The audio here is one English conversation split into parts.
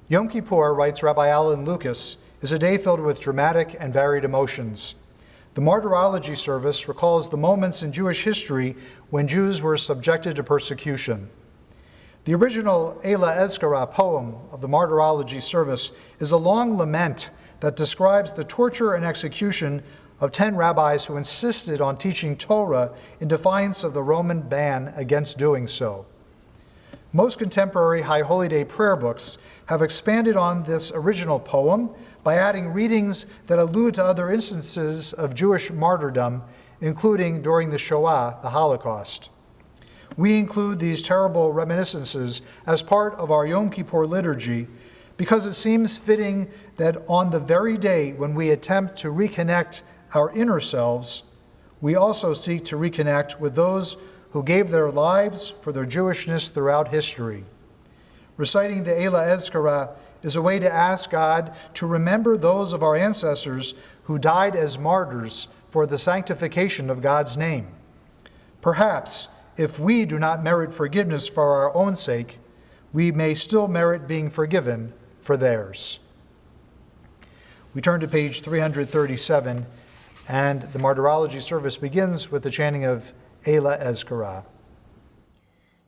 Yom Kippur, writes Rabbi Alan Lucas, is a day filled with dramatic and varied emotions. The Martyrology service recalls the moments in Jewish history when Jews were subjected to persecution. The original Eila Ezkara poem of the Martyrology service is a long lament that describes the torture and execution of 10 rabbis who insisted on teaching Torah in defiance of the Roman ban against doing so. Most contemporary High Holy Day prayer books have expanded on this original poem by adding readings that allude to other instances of Jewish martyrdom, including during the Shoah, the Holocaust. We include these terrible reminiscences as part of our Yom Kippur liturgy because it seems fitting that on the very day when we attempt to reconnect our inner selves, we also seek to reconnect with those who gave their lives for their Jewishness throughout history. Reciting the Eila Ezkara is a way to ask God to remember those of our ancestors who died as martyrs for the sanctification of God's name. Perhaps, if we do not merit forgiveness for our own sake, we may still merit being forgiven for theirs. We turn to page 337, and the Martyrology service begins with the chanting of Eila Ezkara.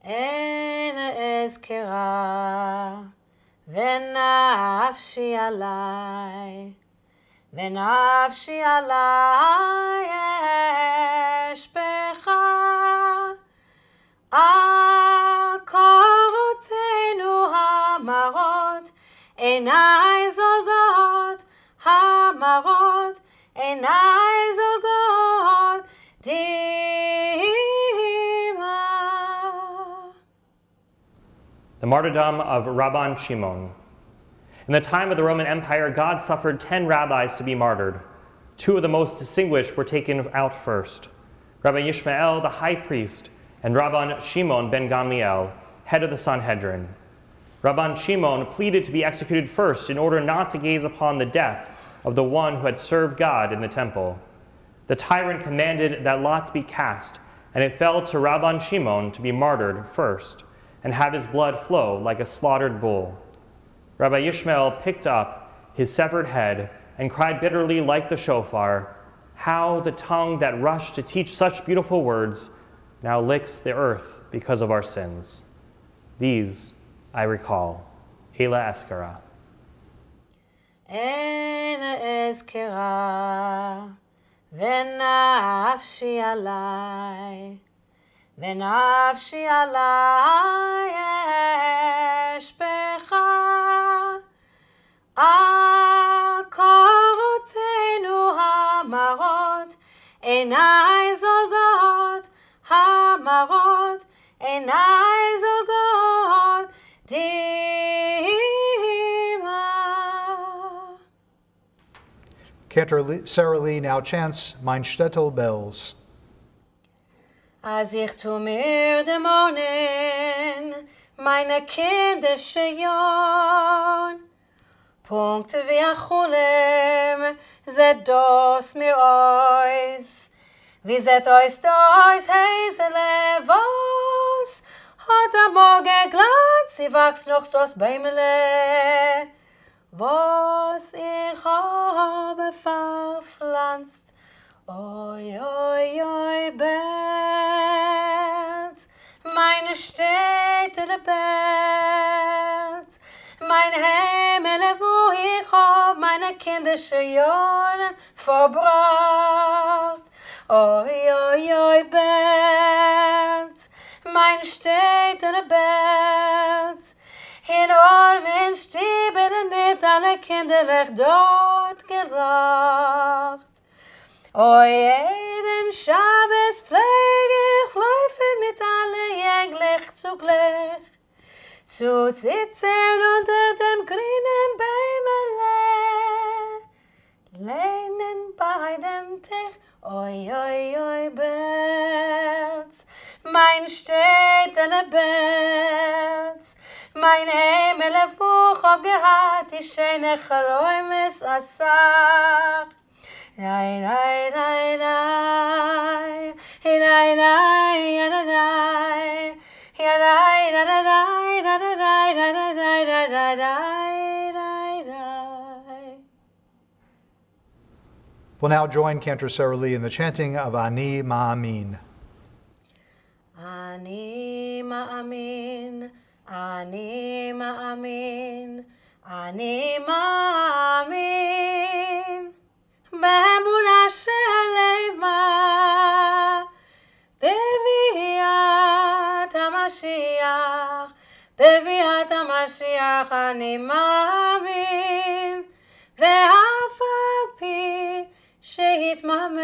Eila Ezkara, ונפשי עלי, ונפשי עלי אשפכה, עקרותינו המרות, עיניי זולגות, המרות, עיניי זולגות, The martyrdom of Rabban Shimon. In the time of the Roman Empire, God suffered 10 rabbis to be martyred. 2 of the most distinguished were taken out first: Rabbi Yishmael, the high priest, and Rabban Shimon ben Gamliel, head of the Sanhedrin. Rabban Shimon pleaded to be executed first in order not to gaze upon the death of the one who had served God in the temple. The tyrant commanded that lots be cast, and it fell to Rabban Shimon to be martyred first, and have his blood flow like a slaughtered bull. Rabbi Yishmael picked up his severed head and cried bitterly like the shofar, "How the tongue that rushed to teach such beautiful words now licks the earth because of our sins." These I recall. Eila Ezkara. Eila Ezkara, ונפשי עלי, ונפשי עלי אשפכה, עקרותינו המרות, עיניי זולגות, המרות, עיניי זולגות, דמעה. Cantor Sarah Lee now chants Mein Shtetl Bells. Als ich zu mir dem Morgen, meine Kinder schauen, Punkte wie ein Chulem, seht das mir aus. Wie seht euch das Häsele, was hat am Morgen Glanz, sie wächst noch das Bäumele, was ich habe verpflanzt. Oi, oi, oi, Bells, meine Städte Bells, mein Himmel, wo ich hab meine kindische Jahre verbracht. Oi, oi, oi, Bells, meine Städte Bells, in armen Stieben mit alle kinderlich dort gelacht. O jeden Schabes pflege ich laufen mit alle jeglich zugleich, zu sitzen unter dem grünen Bäumele, lehnen bei dem Tisch, oi, oi, oi, Bells, mein Städtele Bells, mein Himmel, wo ich hab gehad, die schöne Chaloimes Asach. Lai lai lai lai, lai lai lai lai, Yadai, da da da da da da da da da da da da. We'll now join Cantor Sarah Lee in the chanting of Ani Ma'amin. Ani ma'amin, ani ma'amin, ani ma'amin, באמונה שלמה, בביאת המשיח, בביאת המשיח אני מאמין, ואף על פי שהתמהמה,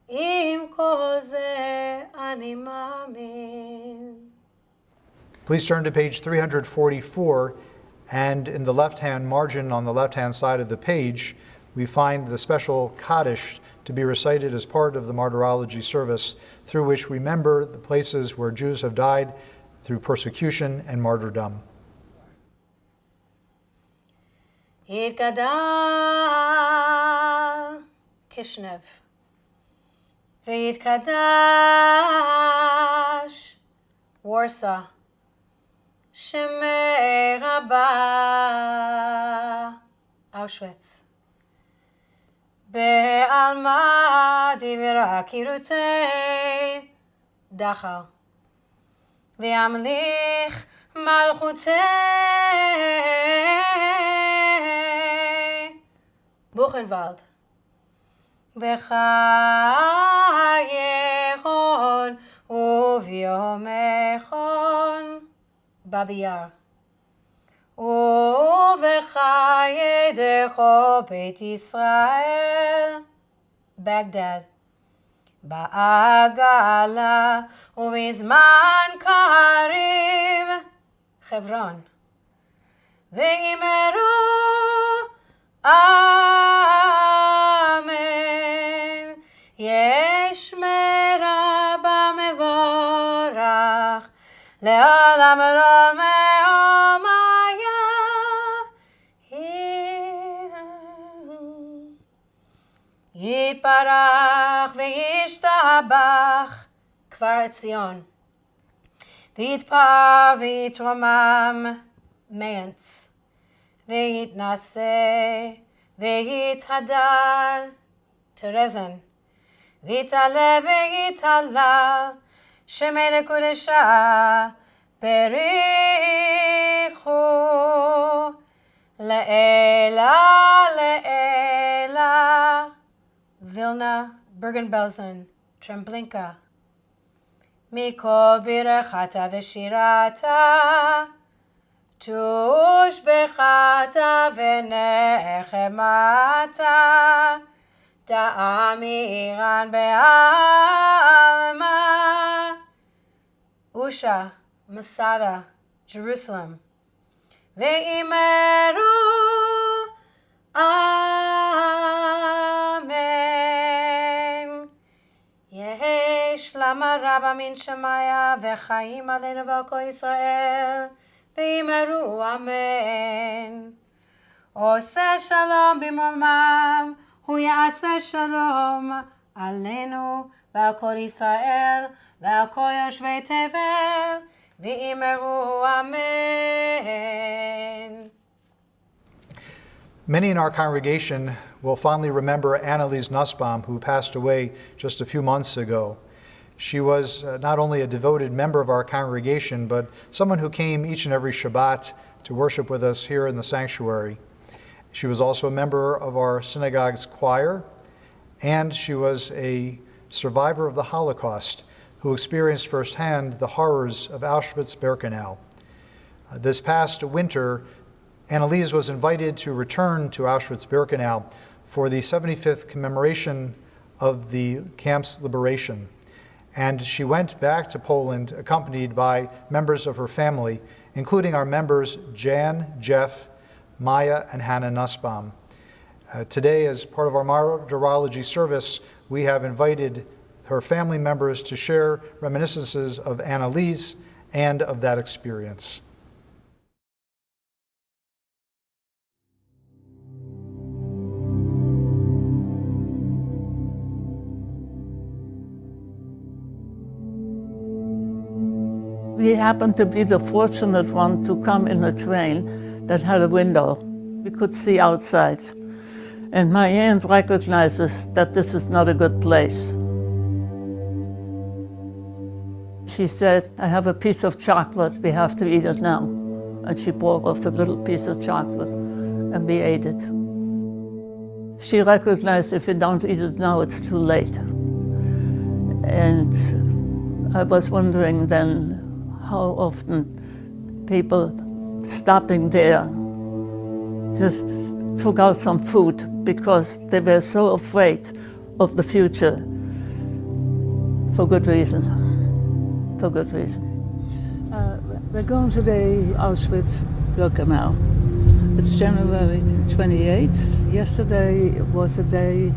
עם כל זה אני מאמין. Please turn to page 344, and in the left-hand margin on the left-hand side of the page, we find the special Kaddish to be recited as part of the Martyrology service, through which we remember the places where Jews have died through persecution and martyrdom. יתגדל כשנב, ויתקדש וורסה, שמי רבה אושוויץ. בעלמא דברה קירותי דחר, וימליך מלכותי בוכנוולד, בחייכון וביומכון בבייר, ובחיי דכו בית ישראל בגדד, בעגלה ובזמן קריב חברון, ואמרו אמן. יש מרבה מבורך לעולם עולם מעומיה, יתברך וישתבח כבר ציון, ויתפאר ויתרומם מעץ, ויתנשא ויתהדר תרזן, ויתעלה ויתהלל שמי לקודשה בריחו לעילה לעילה. וילנה, ברגן-בלזן, טרמבלינקה, מכל ברכתה ושירתה, תושבחתה ונחמתה, תאמירן בעלמא. אושה, מסדה, ג'רוסלם, ואמרו אמן. יש למה רבה מן שמיה וחיים עלינו ועל כל ישראל, ואמרו אמן. עושה שלום במרומם, הוא יעשה שלום עלינו ועל כל ישראל ועל כל יושבי תבל, ואמרו אמן. Many in our congregation will fondly remember Annalise Nussbaum, who passed away just a few months ago. She was not only a devoted member of our congregation, but someone who came each and every Shabbat to worship with us here in the sanctuary. She was also a member of our synagogue's choir, and she was a survivor of the Holocaust who experienced firsthand the horrors of Auschwitz-Birkenau. This past winter, Annalise was invited to return to Auschwitz-Birkenau for the 75th commemoration of the camp's liberation. And she went back to Poland accompanied by members of her family, including our members Jan, Jeff, Maya, and Hannah Nussbaum. Today, as part of our Martyrology service, we have invited her family members to share reminiscences of Annalise and of that experience. We happened to be the fortunate one to come in a train that had a window. We could see outside. And my aunt recognizes that this is not a good place. She said, I have a piece of chocolate, we have to eat it now. And she broke off a little piece of chocolate and we ate it. She recognized if we don't eat it now, it's too late. And I was wondering then how often people stopping there just took out some food because they were so afraid of the future for good reason. For good reason. We're going to the Auschwitz-Birkenau. It's January 28th. Yesterday was the day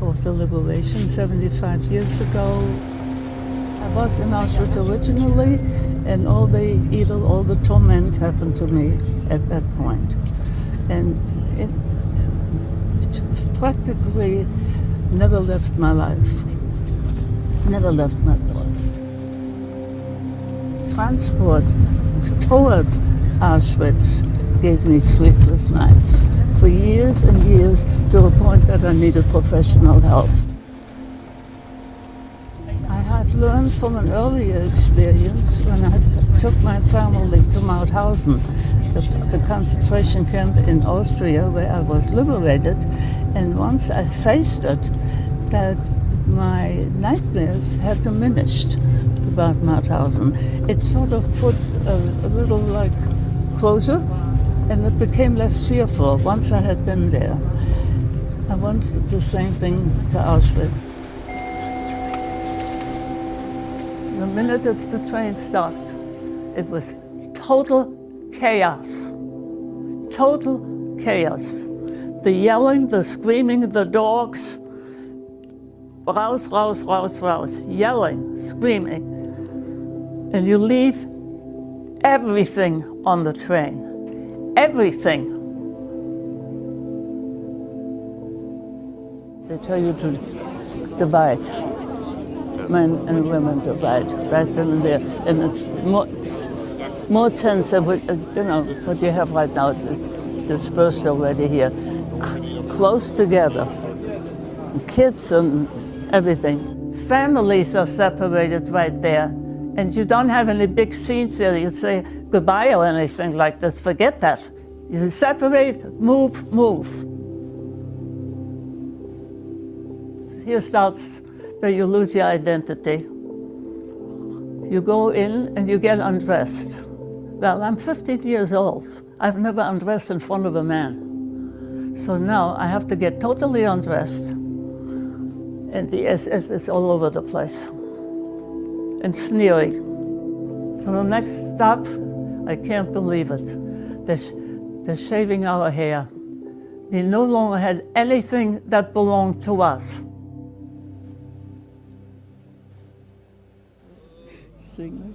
of the liberation, 75 years ago. I was in Auschwitz originally, and all the evil, all the torment happened to me at that point. And it practically never left my life, never left my thoughts. Transport toward Auschwitz gave me sleepless nights for years and years, to a point that I needed professional help. I had learned from an earlier experience when I took my family to Mauthausen, the concentration camp in Austria where I was liberated, and once I faced it, that my nightmares had diminished about Mauthausen. It sort of put a little like closure, and it became less fearful once I had been there. I wanted the same thing to Auschwitz. The minute that the train stopped, it was total chaos. Total chaos. The yelling, the screaming, the dogs, raus, raus, raus, raus, yelling, screaming. And you leave everything on the train. Everything. They tell you to divide. Men and women divide right then and there. And it's more tense than what you have right now, dispersed already here. Close together. Kids and everything. Families are separated right there. And you don't have any big scenes there. You say goodbye or anything like this. Forget that. You separate, move, move. Here starts where you lose your identity. You go in and you get undressed. Well, I'm 15 years old. I've never undressed in front of a man. So now I have to get totally undressed. And the SS is all over the place. And sneering. So the next stop, I can't believe it. They're shaving our hair. We no longer had anything that belonged to us. Sing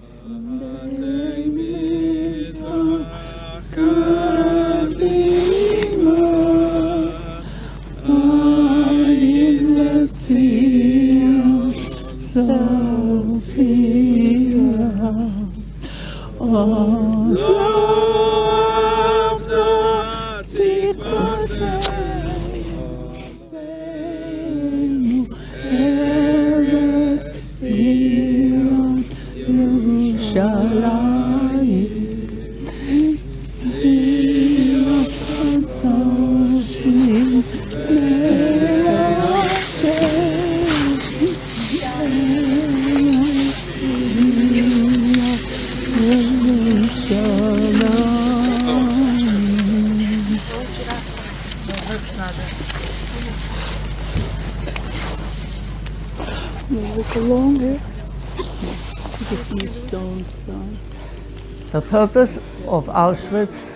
The purpose of Auschwitz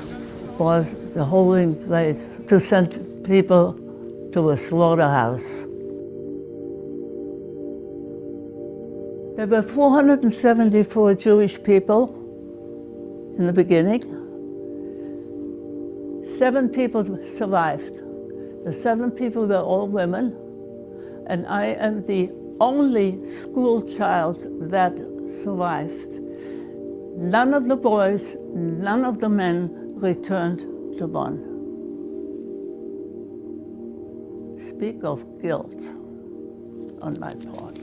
was the holding place to send people to a slaughterhouse. There were 474 Jewish people in the beginning. 7 people survived. The 7 people were all women, and I am the only school child that survived. None of the boys, none of the men returned to Bonn. Speak of guilt on my part.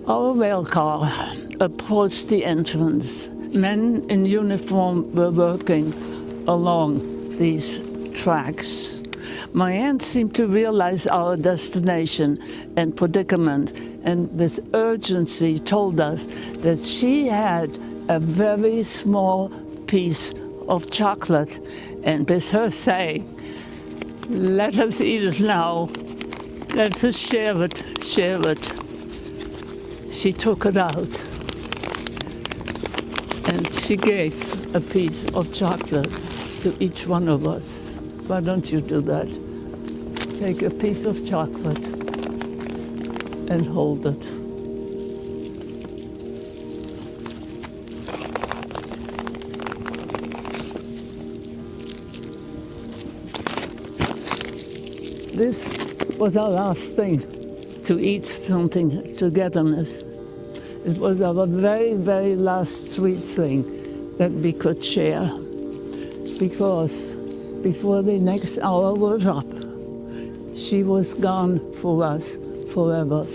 Our rail car approached the entrance. Men in uniform were working along these tracks. My aunt seemed to realize our destination and predicament, and with urgency told us that she had a very small piece of chocolate, and with her saying, "Let us eat it now, let us share it, share it." She took it out and she gave a piece of chocolate to each one of us. Why don't you do that? Take a piece of chocolate and hold it. This was our last thing, to eat something togetherness. It was our very, very last sweet thing that we could share, because before the next hour was up, she was gone for us forever.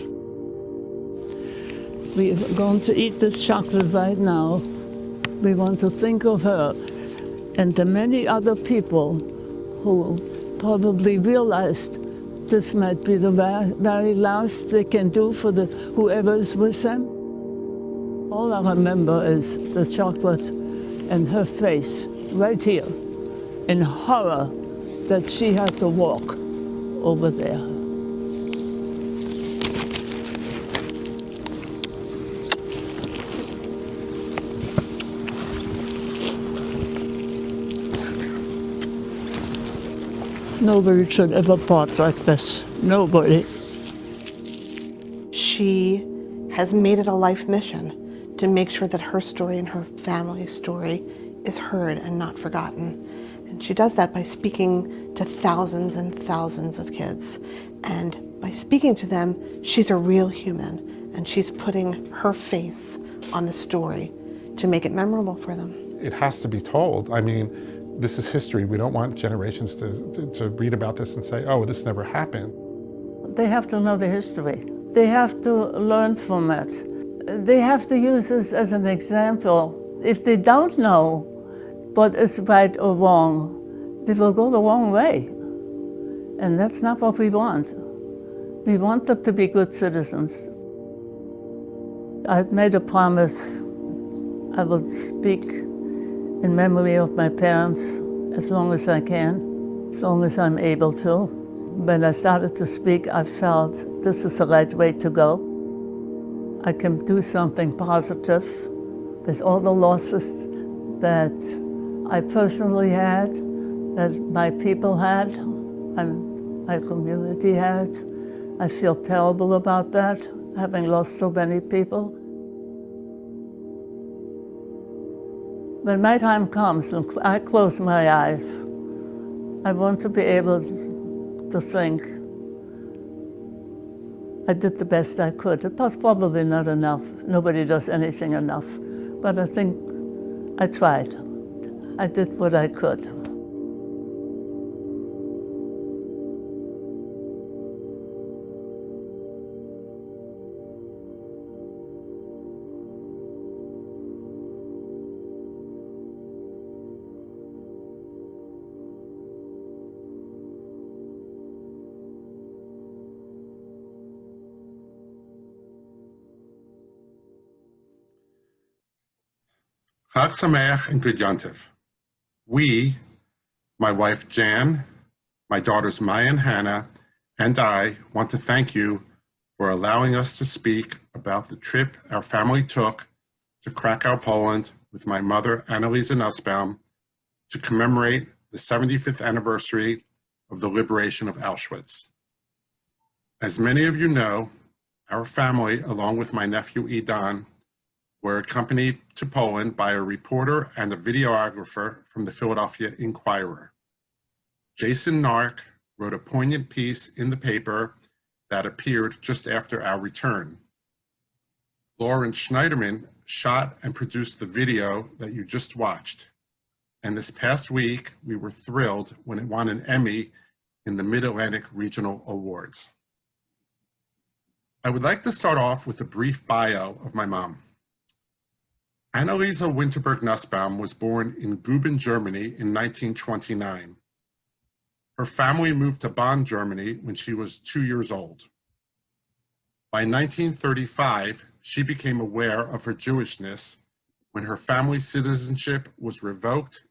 We are going to eat this chocolate right now. We want to think of her and the many other people who probably realized this might be the very last they can do for whoever is with them. All I remember is the chocolate and her face right here in horror that she had to walk over there. Nobody should ever part like this. Nobody. She has made it a life mission to make sure that her story and her family's story is heard and not forgotten. And she does that by speaking to thousands and thousands of kids. And by speaking to them, she's a real human, and she's putting her face on the story to make it memorable for them. It has to be told. I mean, this is history. We don't want generations to read about this and say, oh, this never happened. They have to know the history. They have to learn from it. They have to use this as an example. If they don't know what is right or wrong, they will go the wrong way. And that's not what we want. We want them to be good citizens. I've made a promise. I will speak in memory of my parents as long as I can, as long as I'm able to. When I started to speak, I felt this is the right way to go. I can do something positive with all the losses that I personally had, that my people had, and my community had. I feel terrible about that, having lost so many people. When my time comes and I close my eyes, I want to be able to think, I did the best I could. It was probably not enough. Nobody does anything enough. But I think I tried. I did what I could. Chag Sameach and Good Yontif. We, my wife Jan, my daughters Maya and Hannah, and I want to thank you for allowing us to speak about the trip our family took to Krakow, Poland with my mother Annalisa Nussbaum to commemorate the 75th anniversary of the liberation of Auschwitz. As many of you know, our family, along with my nephew Idan, were accompanied to Poland by a reporter and a videographer from the Philadelphia Inquirer. Jason Nark wrote a poignant piece in the paper that appeared just after our return. Lauren Schneiderman shot and produced the video that you just watched. And this past week, we were thrilled when it won an Emmy in the Mid-Atlantic Regional Awards. I would like to start off with a brief bio of my mom. Annalisa Winterberg Nussbaum was born in Guben, Germany in 1929. Her family moved to Bonn, Germany when she was 2 years old. By 1935, she became aware of her Jewishness when her family's citizenship was revoked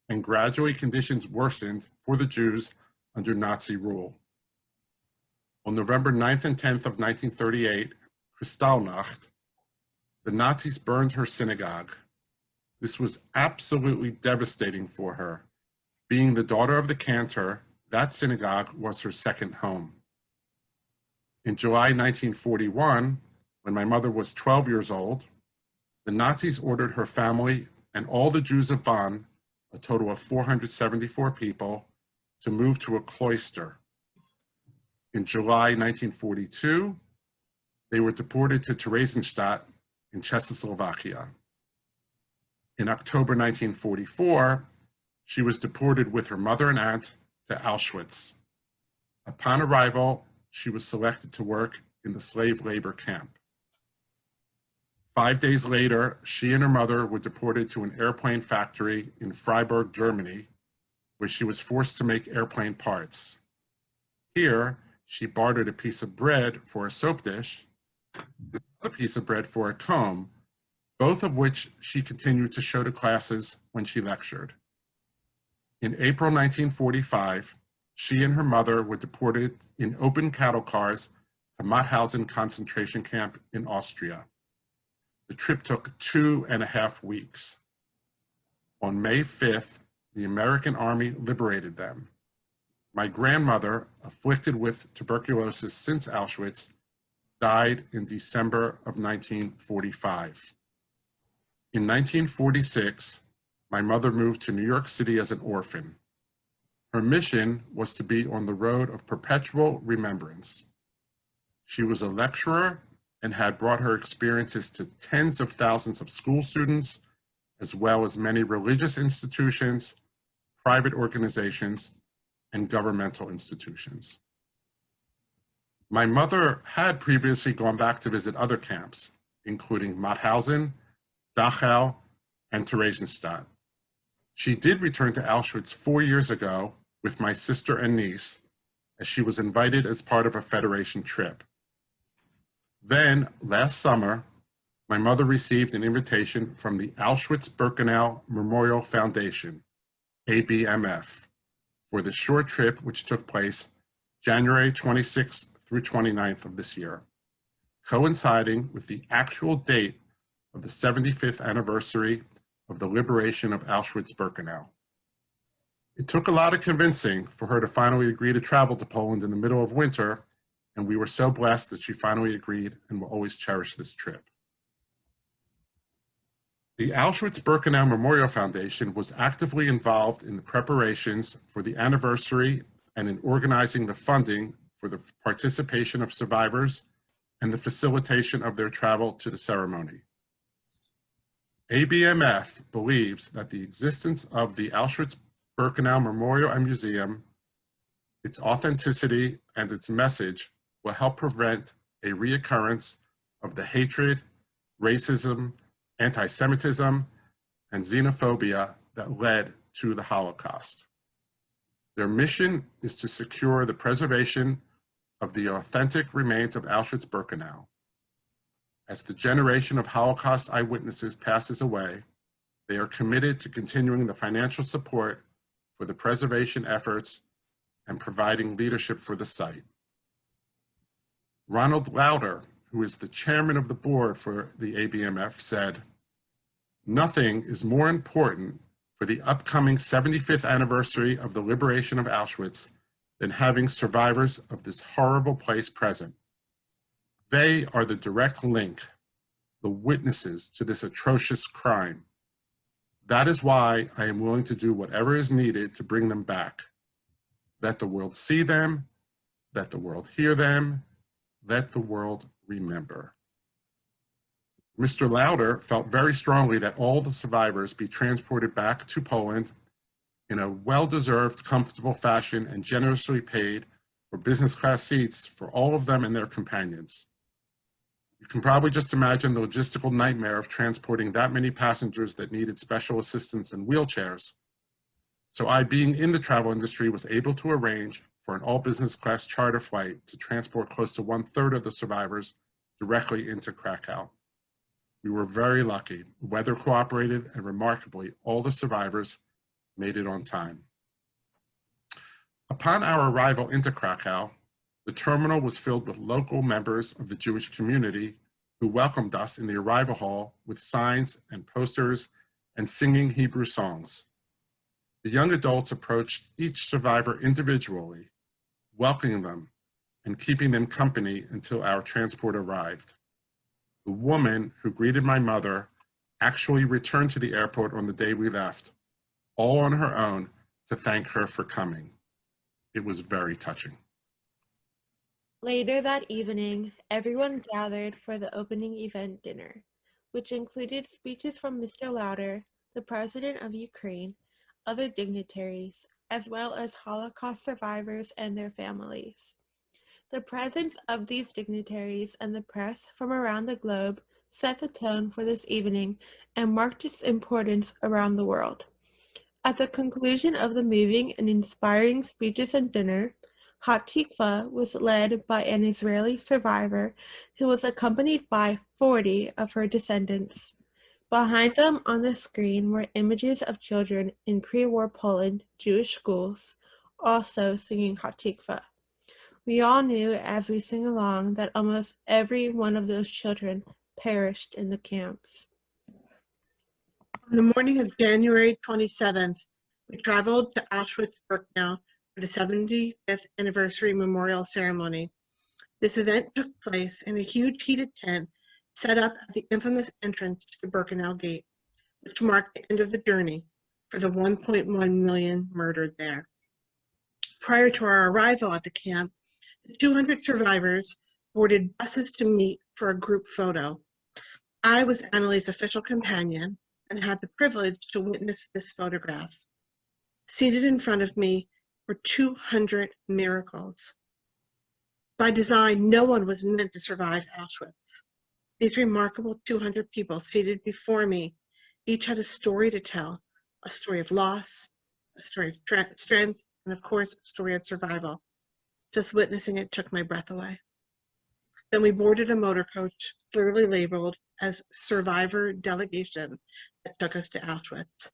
and gradually conditions worsened for the Jews under Nazi rule. On November 9th and 10th of 1938, Kristallnacht, the Nazis burned her synagogue. This was absolutely devastating for her. Being the daughter of the cantor, that synagogue was her second home. In July 1941, when my mother was 12 years old, the Nazis ordered her family and all the Jews of Bonn, a total of 474 people, to move to a cloister. In July 1942, they were deported to Theresienstadt in Czechoslovakia. In October 1944, she was deported with her mother and aunt to Auschwitz. Upon arrival, she was selected to work in the slave labor camp. 5 days later, she and her mother were deported to an airplane factory in Freiburg, Germany, where she was forced to make airplane parts. Here, she bartered a piece of bread for a soap dish, a piece of bread for a comb, both of which she continued to show to classes when she lectured. In April 1945, she and her mother were deported in open cattle cars to Mauthausen concentration camp in Austria. The trip took 2.5 weeks. On May 5th, the American Army liberated them. My grandmother, afflicted with tuberculosis since Auschwitz, died in December of 1945. In 1946, my mother moved to New York City as an orphan. Her mission was to be on the road of perpetual remembrance. She was a lecturer and had brought her experiences to tens of thousands of school students, as well as many religious institutions, private organizations, and governmental institutions. My mother had previously gone back to visit other camps, including Mauthausen, Dachau, and Theresienstadt. She did return to Auschwitz 4 years ago with my sister and niece, as she was invited as part of a Federation trip. Then, last summer, my mother received an invitation from the Auschwitz-Birkenau Memorial Foundation, ABMF, for the short trip which took place January 26th through 29th of this year, coinciding with the actual date of the 75th anniversary of the liberation of Auschwitz-Birkenau. It took a lot of convincing for her to finally agree to travel to Poland in the middle of winter, and we were so blessed that she finally agreed and will always cherish this trip. The Auschwitz-Birkenau Memorial Foundation was actively involved in the preparations for the anniversary and in organizing the funding for the participation of survivors and the facilitation of their travel to the ceremony. ABMF believes that the existence of the Auschwitz-Birkenau Memorial and Museum, its authenticity, and its message will help prevent a reoccurrence of the hatred, racism, anti-Semitism, and xenophobia that led to the Holocaust. Their mission is to secure the preservation of the authentic remains of Auschwitz-Birkenau. As the generation of Holocaust eyewitnesses passes away, they are committed to continuing the financial support for the preservation efforts and providing leadership for the site. Ronald Lauder, who is the chairman of the board for the ABMF, said, "Nothing is more important for the upcoming 75th anniversary of the liberation of Auschwitz than having survivors of this horrible place present. They are the direct link, the witnesses to this atrocious crime. That is why I am willing to do whatever is needed to bring them back. Let the world see them, let the world hear them, let the world remember. Mr. Lauder felt very strongly that all the survivors be transported back to Poland in a well-deserved, comfortable fashion and generously paid for business class seats for all of them and their companions. You can probably just imagine the logistical nightmare of transporting that many passengers that needed special assistance in wheelchairs. So I, being in the travel industry, was able to arrange for an all business class charter flight to transport close to 1/3 of the survivors directly into Krakow. We were very lucky. Weather cooperated, and remarkably, all the survivors made it on time. Upon our arrival into Krakow, the terminal was filled with local members of the Jewish community who welcomed us in the arrival hall with signs and posters and singing Hebrew songs. The young adults approached each survivor individually, welcoming them and keeping them company until our transport arrived. The woman who greeted my mother actually returned to the airport on the day we left, all on her own, to thank her for coming. It was very touching. Later that evening, everyone gathered for the opening event dinner, which included speeches from Mr. Lauder, the President of Ukraine, other dignitaries, as well as Holocaust survivors and their families. The presence of these dignitaries and the press from around the globe set the tone for this evening and marked its importance around the world. At the conclusion of the moving and inspiring speeches and dinner, Hatikva was led by an Israeli survivor who was accompanied by 40 of her descendants. Behind them on the screen were images of children in pre-war Poland Jewish schools, also singing Hatikva. We all knew as we sing along that almost every one of those children perished in the camps. On the morning of January 27th, we traveled to Auschwitz-Birkenau for the 75th anniversary memorial ceremony. This event took place in a huge heated tent set up at the infamous entrance to the Birkenau Gate, which marked the end of the journey for the 1.1 million murdered there. Prior to our arrival at the camp, the 200 survivors boarded buses to meet for a group photo. I was Annalie's official companion and had the privilege to witness this photograph. Seated in front of me were 200 miracles. By design, no one was meant to survive Auschwitz. These remarkable 200 people seated before me each had a story to tell, a story of loss, a story of strength, and of course, a story of survival. Just witnessing it took my breath away. Then we boarded a motor coach clearly labeled as Survivor Delegation that took us to Auschwitz.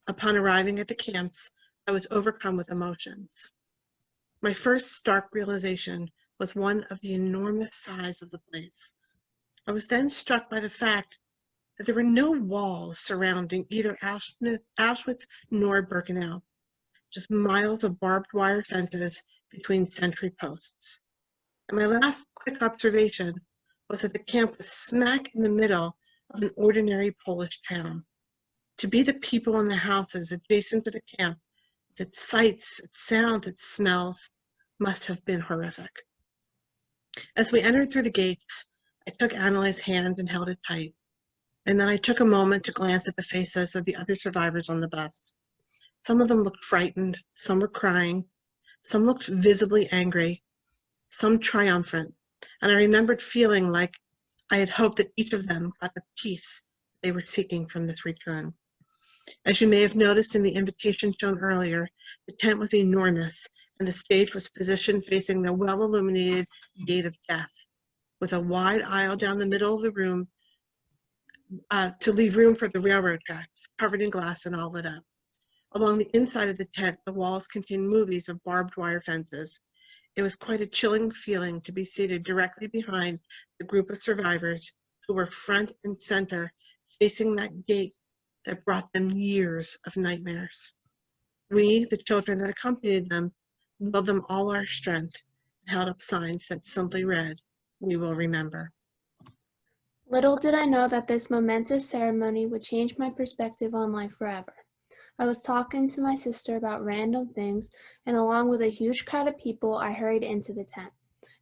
Upon arriving at the camps, I was overcome with emotions. My first stark realization was one of the enormous size of the place. I was then struck by the fact that there were no walls surrounding either Auschwitz nor Birkenau, just miles of barbed wire fences between sentry posts. And my last quick observation was that the camp was smack in the middle of an ordinary Polish town. To be the people in the houses adjacent to the camp, its sights, its sounds, its smells, must have been horrific. As we entered through the gates, I took Annalie's hand and held it tight. And then I took a moment to glance at the faces of the other survivors on the bus. Some of them looked frightened, some were crying, some looked visibly angry, some triumphant, and I remembered feeling like I had hoped that each of them got the peace they were seeking from this return. As you may have noticed in the invitation shown earlier, the tent was enormous and the stage was positioned facing the well-illuminated Gate of Death, with a wide aisle down the middle of the room to leave room for the railroad tracks, covered in glass and all lit up. Along the inside of the tent, the walls contained movies of barbed wire fences. It was quite a chilling feeling to be seated directly behind the group of survivors who were front and center, facing that gate that brought them years of nightmares. We, the children that accompanied them, willed them all our strength and held up signs that simply read, "We will remember." Little did I know that this momentous ceremony would change my perspective on life forever. I was talking to my sister about random things, and along with a huge crowd of people, I hurried into the tent.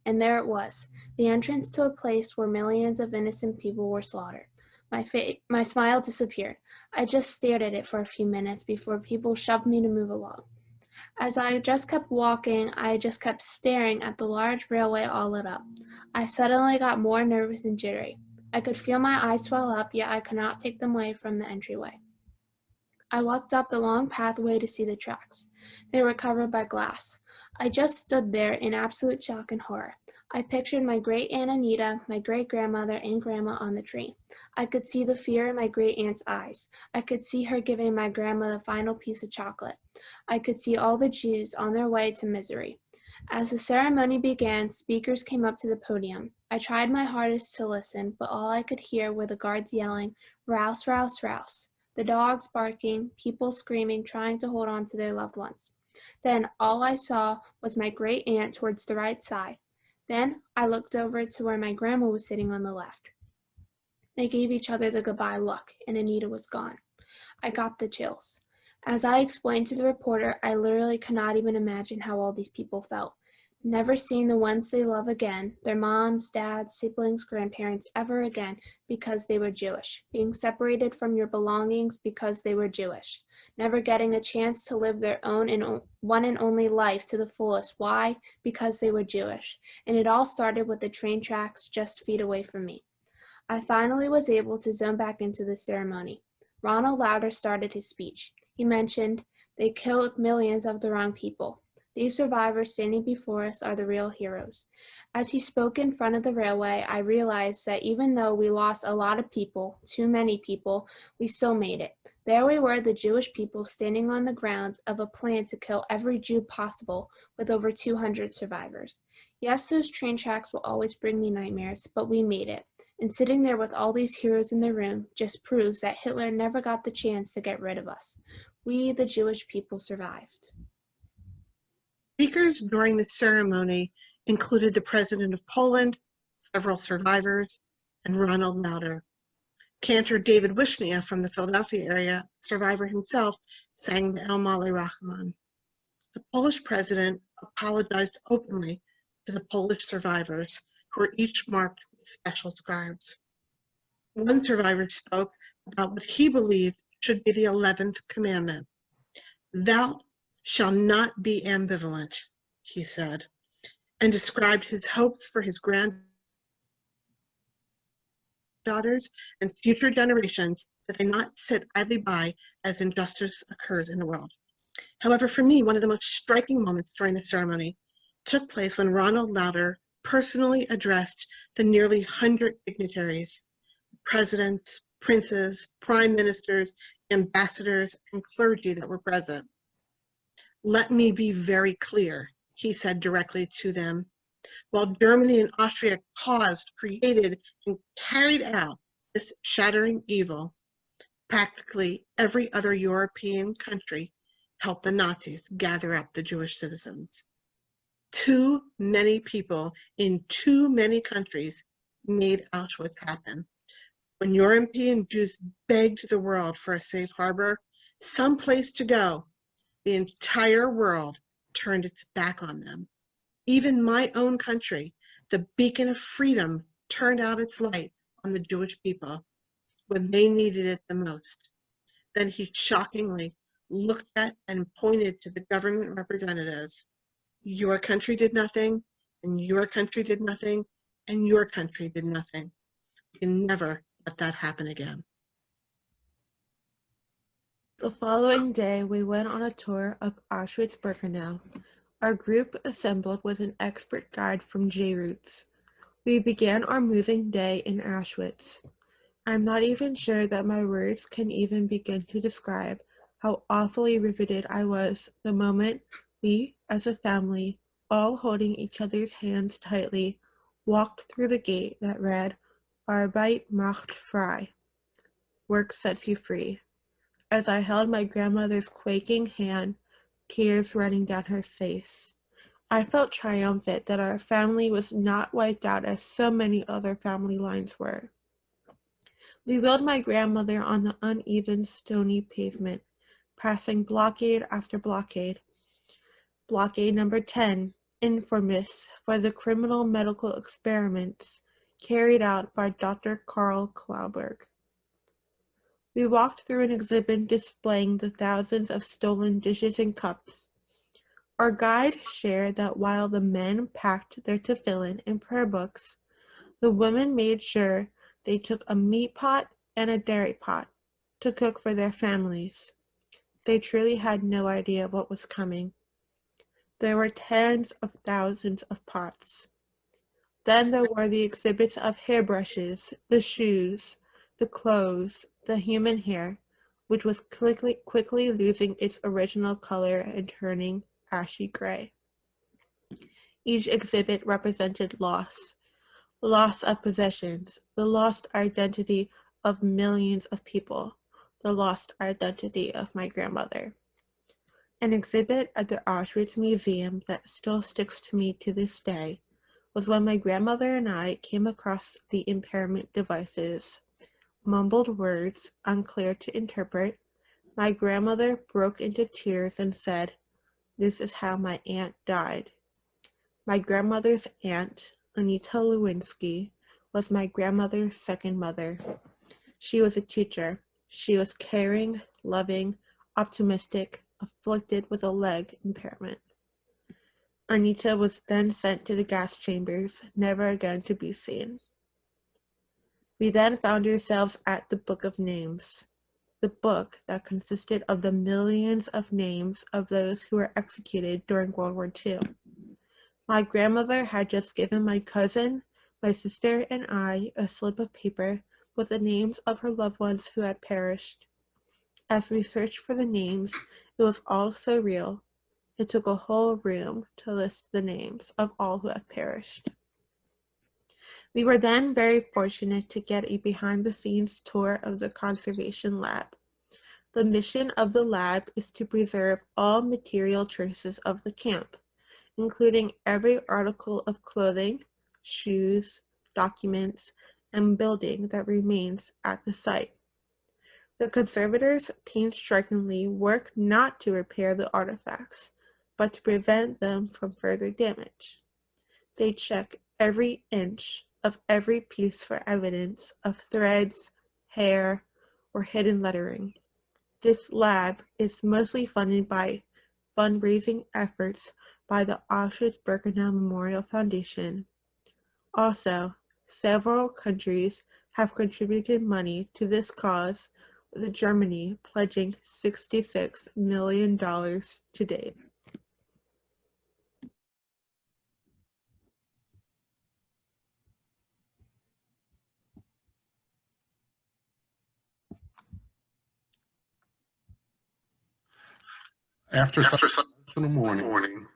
and there it was, the entrance to a place where millions of innocent people were slaughtered. My smile disappeared. I just stared at it for a few minutes before people shoved me to move along. As I just kept walking, I just kept staring at the large railway all lit up. I suddenly got more nervous and jittery. I could feel my eyes swell up, yet I could not take them away from the entryway. I walked up the long pathway to see the tracks. They were covered by glass. I just stood there in absolute shock and horror. I pictured my great-aunt Anita, my great-grandmother, and Grandma on the train. I could see the fear in my great-aunt's eyes. I could see her giving my grandma the final piece of chocolate. I could see all the Jews on their way to misery. As the ceremony began, speakers came up to the podium. I tried my hardest to listen, but all I could hear were the guards yelling, "Rouse, rouse, rouse." The dogs barking, people screaming, trying to hold on to their loved ones. Then all I saw was my great-aunt towards the right side. Then I looked over to where my grandma was sitting on the left. They gave each other the goodbye look, and Anita was gone. I got the chills. As I explained to the reporter, I literally could not even imagine how all these people felt. Never seeing the ones they love again, their moms, dads, siblings, grandparents, ever again because they were Jewish. Being separated from your belongings because they were Jewish. Never getting a chance to live their own and one and only life to the fullest. Why? Because they were Jewish. And it all started with the train tracks just feet away from me. I finally was able to zone back into the ceremony. Ronald Lauder started his speech. He mentioned, "They killed millions of the wrong people. These survivors standing before us are the real heroes." As he spoke in front of the railway, I realized that even though we lost a lot of people, too many people, we still made it. There we were, the Jewish people, standing on the grounds of a plan to kill every Jew possible, with over 200 survivors. Yes, those train tracks will always bring me nightmares, but we made it. And sitting there with all these heroes in the room just proves that Hitler never got the chance to get rid of us. We, the Jewish people, survived. Speakers during the ceremony included the President of Poland, several survivors, and Ronald Lauder. Cantor David Wishnia from the Philadelphia area, survivor himself, sang the El Male Rahman. The Polish president apologized openly to the Polish survivors, who were each marked with special scarves. One survivor spoke about what he believed should be the 11th commandment. "Thou shalt not be ambivalent," he said, and described his hopes for his granddaughters and future generations, that they not sit idly by as injustice occurs in the world. However, for me, one of the most striking moments during the ceremony took place when Ronald Lauder personally addressed the nearly 100 dignitaries, presidents, princes, prime ministers, ambassadors, and clergy that were present. "Let me be very clear," he said directly to them. "While Germany and Austria caused, created, and carried out this shattering evil, practically every other European country helped the Nazis gather up the Jewish citizens. Too many people in too many countries made Auschwitz happen. When European Jews begged the world for a safe harbor, some place to go, the entire world turned its back on them. Even my own country, the beacon of freedom, turned out its light on the Jewish people when they needed it the most." Then he shockingly looked at and pointed to the government representatives. "Your country did nothing, and your country did nothing, and your country did nothing. We can never let that happen again." The following day, we went on a tour of Auschwitz-Birkenau. Our group assembled with an expert guide from J-Roots. We began our moving day in Auschwitz. I'm not even sure that my words can even begin to describe how awfully riveted I was the moment we, as a family, all holding each other's hands tightly, walked through the gate that read, "Arbeit macht frei," work sets you free. As I held my grandmother's quaking hand, tears running down her face, I felt triumphant that our family was not wiped out as so many other family lines were. We wheeled my grandmother on the uneven, stony pavement, passing blockade after blockade. Blockade number 10, infamous for the criminal medical experiments carried out by Dr. Karl Klauberg. We walked through an exhibit displaying the thousands of stolen dishes and cups. Our guide shared that while the men packed their tefillin and prayer books, the women made sure they took a meat pot and a dairy pot to cook for their families. They truly had no idea what was coming. There were tens of thousands of pots. Then there were the exhibits of hairbrushes, the shoes, the clothes, the human hair, which was quickly losing its original color and turning ashy gray. Each exhibit represented loss of possessions, the lost identity of millions of people, the lost identity of my grandmother. An exhibit at the Auschwitz Museum that still sticks to me to this day was when my grandmother and I came across the impairment devices. Mumbled words, unclear to interpret, my grandmother broke into tears and said, "This is how my aunt died." My grandmother's aunt, Anita Lewinsky, was my grandmother's second mother. She was a teacher. She was caring, loving, optimistic, afflicted with a leg impairment. Anita was then sent to the gas chambers, never again to be seen. We then found ourselves at the Book of Names, the book that consisted of the millions of names of those who were executed during World War II. My grandmother had just given my cousin, my sister, and I a slip of paper with the names of her loved ones who had perished. As we searched for the names, it was all so real. It took a whole room to list the names of all who have perished. We were then very fortunate to get a behind-the-scenes tour of the conservation lab. The mission of the lab is to preserve all material traces of the camp, including every article of clothing, shoes, documents, and building that remains at the site. The conservators painstakingly work not to repair the artifacts, but to prevent them from further damage. They check every inch of every piece for evidence of threads, hair, or hidden lettering. This lab is mostly funded by fundraising efforts by the Auschwitz-Birkenau Memorial Foundation. Also, several countries have contributed money to this cause, with Germany pledging $66 million to date. After such an emotional morning,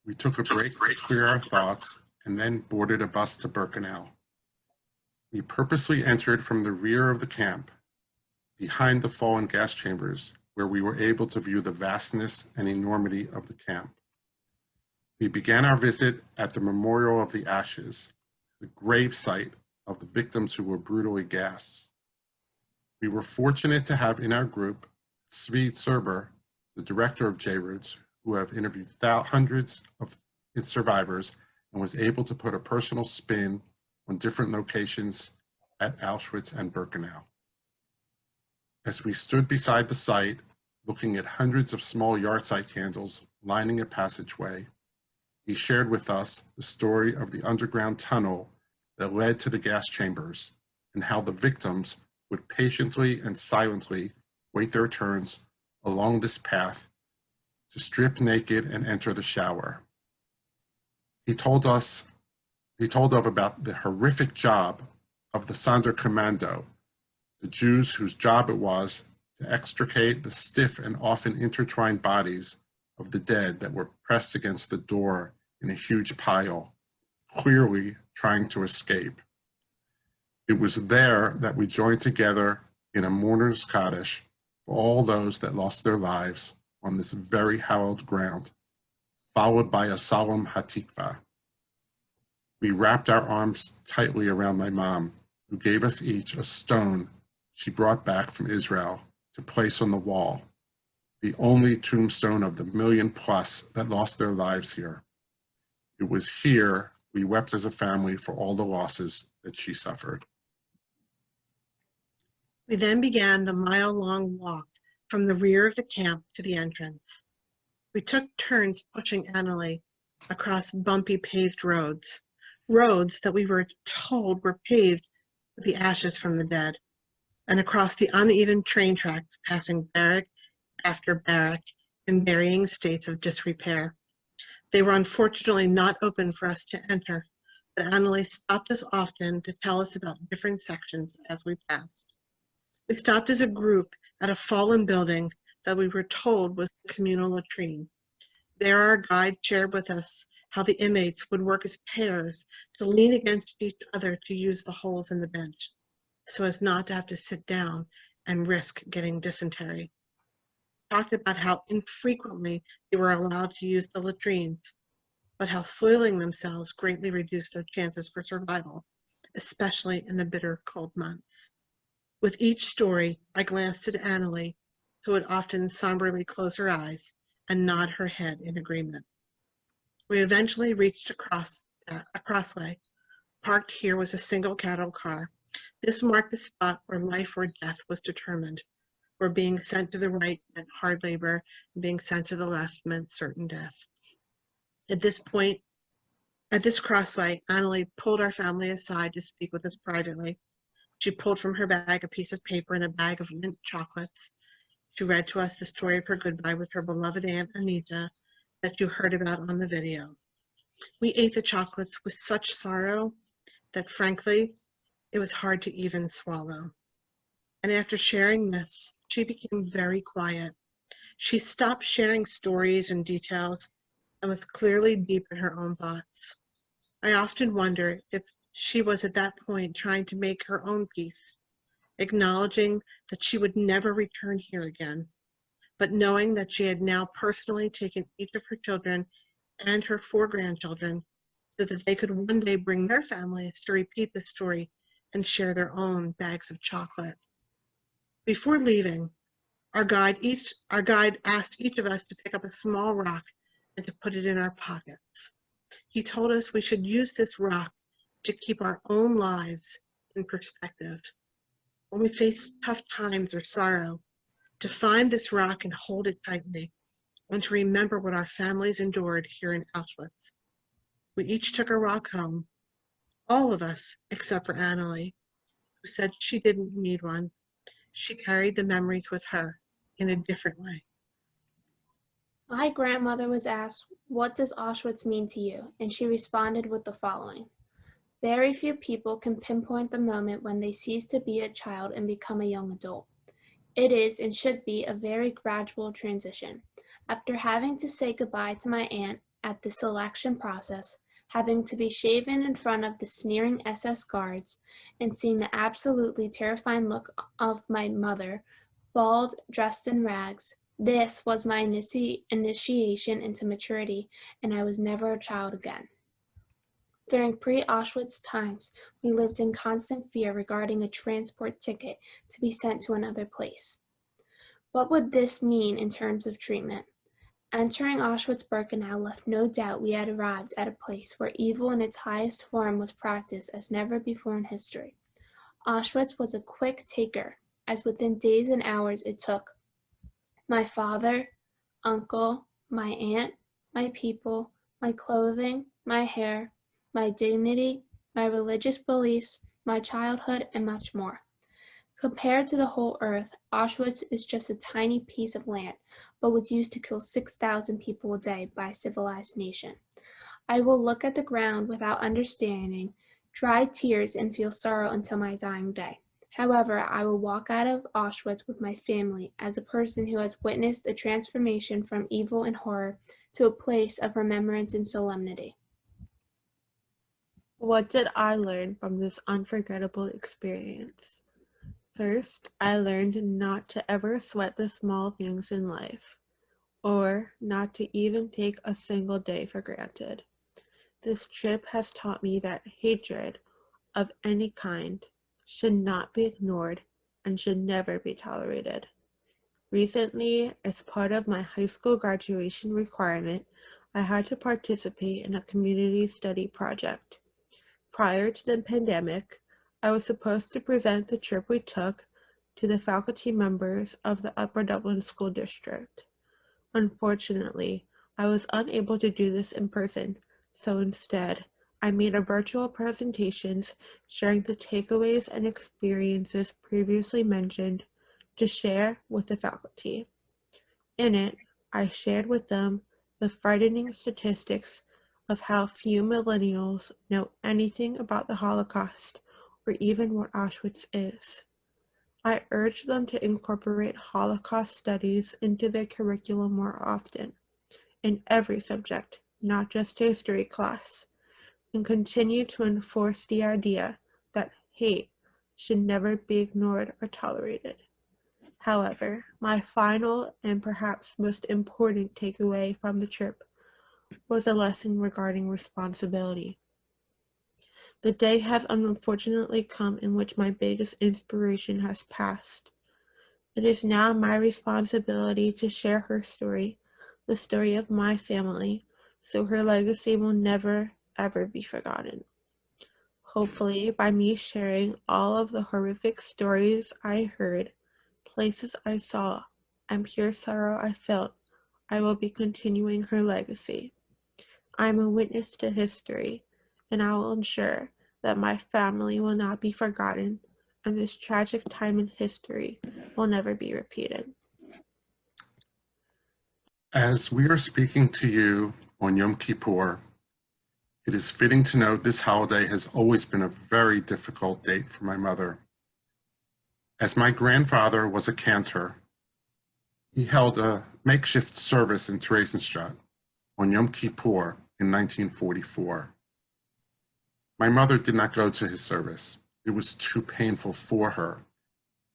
we took a break to clear our thoughts and then boarded a bus to Birkenau. We purposely entered from the rear of the camp, behind the fallen gas chambers, where we were able to view the vastness and enormity of the camp. We began our visit at the Memorial of the Ashes, the grave site of the victims who were brutally gassed. We were fortunate to have in our group Zvi Serber, the director of J-Roots, who have interviewed hundreds of its survivors and was able to put a personal spin on different locations at Auschwitz and Birkenau. As we stood beside the site, looking at hundreds of small yahrzeit candles lining a passageway, he shared with us the story of the underground tunnel that led to the gas chambers and how the victims would patiently and silently wait their turns along this path to strip naked and enter the shower. He told about the horrific job of the Sonderkommando, the Jews whose job it was to extricate the stiff and often intertwined bodies of the dead that were pressed against the door in a huge pile, clearly trying to escape. It was there that we joined together in a mourner's Kaddish for all those that lost their lives on this very hallowed ground, followed by a solemn Hatikvah. We wrapped our arms tightly around my mom, who gave us each a stone she brought back from Israel to place on the wall, the only tombstone of the 1 million+ that lost their lives here. It was here we wept as a family for all the losses that she suffered. We then began the mile-long walk from the rear of the camp to the entrance. We took turns pushing Annalie across bumpy paved roads that we were told were paved with the ashes from the dead, and across the uneven train tracks passing barrack after barrack in varying states of disrepair. They were unfortunately not open for us to enter, but Annalie stopped us often to tell us about different sections as we passed. We stopped as a group at a fallen building that we were told was a communal latrine. There our guide shared with us how the inmates would work as pairs to lean against each other to use the holes in the bench, so as not to have to sit down and risk getting dysentery. Talked about how infrequently they were allowed to use the latrines, but how soiling themselves greatly reduced their chances for survival, especially in the bitter cold months. With each story, I glanced at Annalie, who would often somberly close her eyes and nod her head in agreement. We eventually reached a crossway. Parked here was a single cattle car. This marked the spot where life or death was determined, where being sent to the right meant hard labor, and being sent to the left meant certain death. At this crossway, Annalie pulled our family aside to speak with us privately. She pulled from her bag a piece of paper and a bag of Lindt chocolates. She read to us the story of her goodbye with her beloved Aunt Anita that you heard about on the video. We ate the chocolates with such sorrow that, frankly, it was hard to even swallow. And after sharing this, she became very quiet. She stopped sharing stories and details and was clearly deep in her own thoughts. I often wonder if she was at that point trying to make her own peace, acknowledging that she would never return here again, but knowing that she had now personally taken each of her children and her 4 grandchildren so that they could one day bring their families to repeat the story and share their own bags of chocolate. Before leaving, our guide asked each of us to pick up a small rock and to put it in our pockets. He told us we should use this rock to keep our own lives in perspective. When we face tough times or sorrow, to find this rock and hold it tightly, and to remember what our families endured here in Auschwitz. We each took a rock home, all of us except for Annalie, who said she didn't need one. She carried the memories with her in a different way. My grandmother was asked, "What does Auschwitz mean to you?" And she responded with the following: "Very few people can pinpoint the moment when they cease to be a child and become a young adult. It is and should be a very gradual transition. After having to say goodbye to my aunt at the selection process, having to be shaven in front of the sneering SS guards, and seeing the absolutely terrifying look of my mother, bald, dressed in rags, this was my initiation into maturity, and I was never a child again." During pre-Auschwitz times, we lived in constant fear regarding a transport ticket to be sent to another place. What would this mean in terms of treatment? Entering Auschwitz-Birkenau left no doubt we had arrived at a place where evil in its highest form was practiced as never before in history. Auschwitz was a quick taker, as within days and hours it took my father, uncle, my aunt, my people, my clothing, my hair, my dignity, my religious beliefs, my childhood, and much more. Compared to the whole earth, Auschwitz is just a tiny piece of land, but was used to kill 6,000 people a day by a civilized nation. I will look at the ground without understanding, dry tears, and feel sorrow until my dying day. However, I will walk out of Auschwitz with my family as a person who has witnessed a transformation from evil and horror to a place of remembrance and solemnity. What did I learn from this unforgettable experience? First, I learned not to ever sweat the small things in life, or not to even take a single day for granted. This trip has taught me that hatred of any kind should not be ignored and should never be tolerated. Recently, as part of my high school graduation requirement, I had to participate in a community study project. Prior to the pandemic, I was supposed to present the trip we took to the faculty members of the Upper Dublin School District. Unfortunately, I was unable to do this in person, so instead, I made a virtual presentations sharing the takeaways and experiences previously mentioned to share with the faculty. In it, I shared with them the frightening statistics of how few millennials know anything about the Holocaust or even what Auschwitz is. I urged them to incorporate Holocaust studies into their curriculum more often, in every subject, not just history class, and continue to enforce the idea that hate should never be ignored or tolerated. However, my final and perhaps most important takeaway from the trip was a lesson regarding responsibility. The day has unfortunately come in which my biggest inspiration has passed. It is now my responsibility to share her story, the story of my family, so her legacy will never, ever be forgotten. Hopefully, by me sharing all of the horrific stories I heard, places I saw, and pure sorrow I felt, I will be continuing her legacy. I am a witness to history, and I will ensure that my family will not be forgotten, and this tragic time in history will never be repeated. As we are speaking to you on Yom Kippur, it is fitting to note this holiday has always been a very difficult date for my mother. As my grandfather was a cantor, he held a makeshift service in Theresienstadt on Yom Kippur in 1944. My mother did not go to his service. It was too painful for her,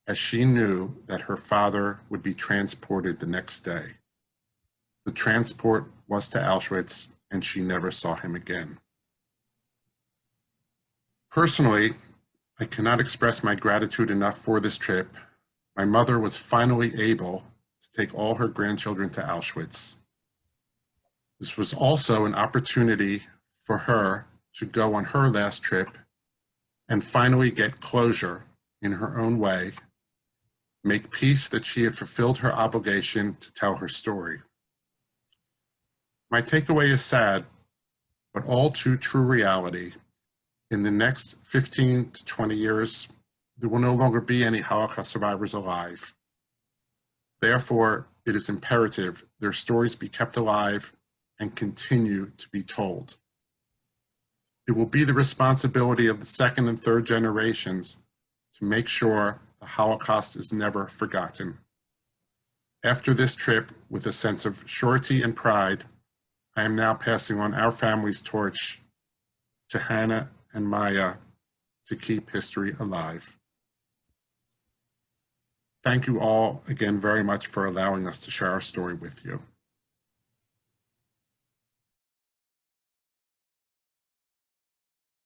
as she knew that her father would be transported the next day. The transport was to Auschwitz, and she never saw him again. Personally, I cannot express my gratitude enough for this trip. My mother was finally able to take all her grandchildren to Auschwitz. This was also an opportunity for her to go on her last trip and finally get closure in her own way, make peace that she had fulfilled her obligation to tell her story. My takeaway is sad, but all too true reality. In the next 15 to 20 years, there will no longer be any Holocaust survivors alive. Therefore, it is imperative their stories be kept alive and continue to be told. It will be the responsibility of the second and third generations to make sure the Holocaust is never forgotten. After this trip, with a sense of surety and pride, I am now passing on our family's torch to Hannah and Maya to keep history alive. Thank you all again very much for allowing us to share our story with you.